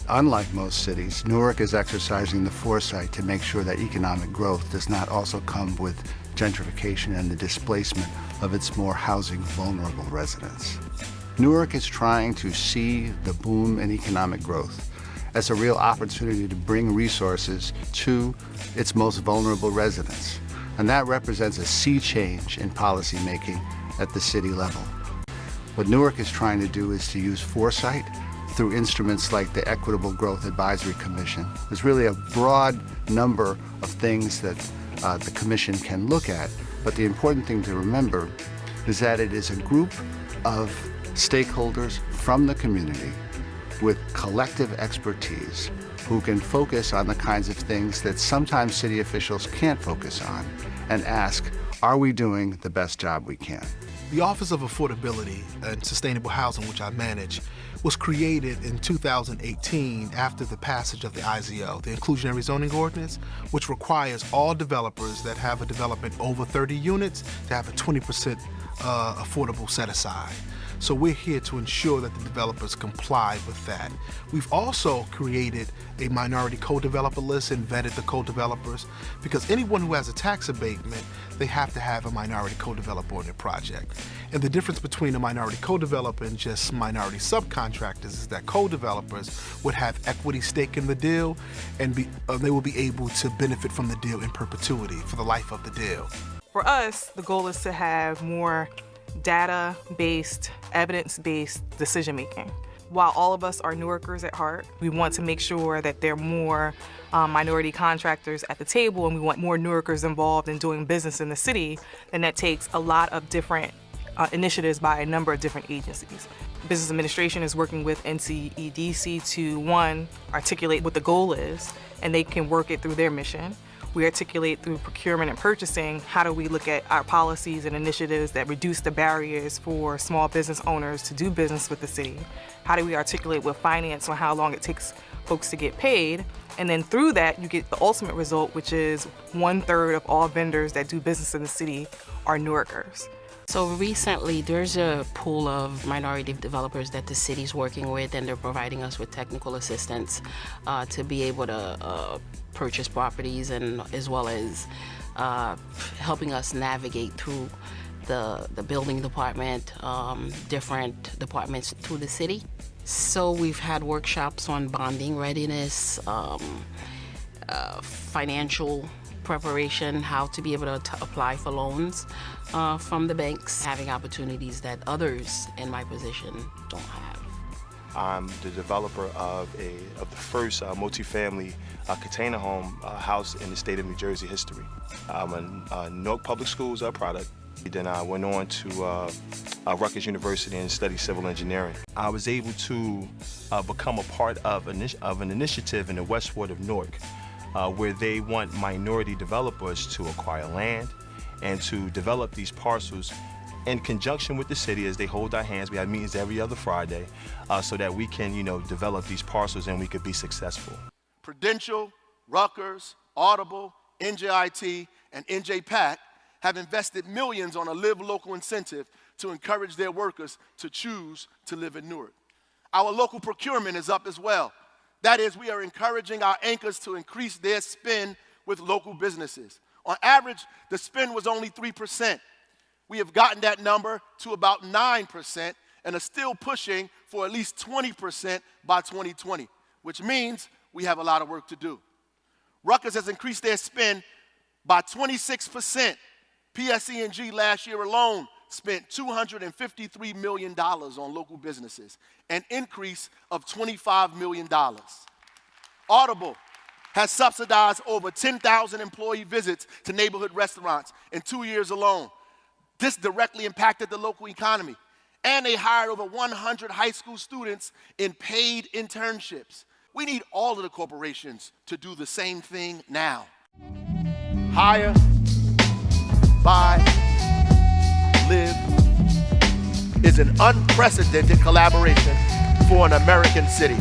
Unlike most cities, Newark is exercising the foresight to make sure that economic growth does not also come with gentrification and the displacement of its more housing-vulnerable residents. Newark is trying to see the boom in economic growth as a real opportunity to bring resources to its most vulnerable residents. And that represents a sea change in policymaking at the city level. What Newark is trying to do is to use foresight through instruments like the Equitable Growth Advisory Commission. There's really a broad number of things that the Commission can look at, but the important thing to remember is that it is a group of stakeholders from the community with collective expertise who can focus on the kinds of things that sometimes city officials can't focus on and ask, are we doing the best job we can? The Office of Affordability and Sustainable Housing, which I manage, was created in 2018 after the passage of the IZO, the Inclusionary Zoning Ordinance, which requires all developers that have a development over 30 units to have a 20% affordable set aside. So we're here to ensure that the developers comply with that. We've also created a minority co-developer list and vetted the co-developers, because anyone who has a tax abatement, they have to have a minority co-developer on their project. And the difference between a minority co-developer and just minority subcontractors is that co-developers would have equity stake in the deal, and they will be able to benefit from the deal in perpetuity for the life of the deal. For us, the goal is to have more data-based, evidence-based decision-making. While all of us are Newarkers at heart, we want to make sure that there are more minority contractors at the table, and we want more Newarkers involved in doing business in the city, and that takes a lot of different initiatives by a number of different agencies. Business administration is working with NCEDC to, one, articulate what the goal is, and they can work it through their mission. We articulate through procurement and purchasing, how do we look at our policies and initiatives that reduce the barriers for small business owners to do business with the city? How do we articulate with finance on how long it takes folks to get paid? And then through that, you get the ultimate result, which is 1/3 of all vendors that do business in the city are Newarkers. So recently, there's a pool of minority developers that the city's working with, and they're providing us with technical assistance to be able to purchase properties, and as well as helping us navigate through the building department, different departments through the city. So we've had workshops on bonding readiness, financial preparation, how to be able to apply for loans from the banks, having opportunities that others in my position don't have. I'm the developer of the first multifamily container home house in the state of New Jersey history. I'm a Newark Public Schools product. Then I went on to Rutgers University and studied civil engineering. I was able to become a part of an initiative in the West Ward of Newark where they want minority developers to acquire land and to develop these parcels in conjunction with the city as they hold our hands. We have meetings every other Friday so that we can, develop these parcels and we could be successful. Prudential, Rutgers, Audible, NJIT, and NJPAC have invested millions on a Live Local incentive to encourage their workers to choose to live in Newark. Our local procurement is up as well. That is, we are encouraging our anchors to increase their spend with local businesses. On average, the spend was only 3%. We have gotten that number to about 9% and are still pushing for at least 20% by 2020, which means we have a lot of work to do. Rutgers has increased their spend by 26%. PSE&G last year alone spent $253 million on local businesses, an increase of $25 million. Audible has subsidized over 10,000 employee visits to neighborhood restaurants in 2 years alone. This directly impacted the local economy, and they hired over 100 high school students in paid internships. We need all of the corporations to do the same thing now. Hire, buy, live is an unprecedented collaboration for an American city.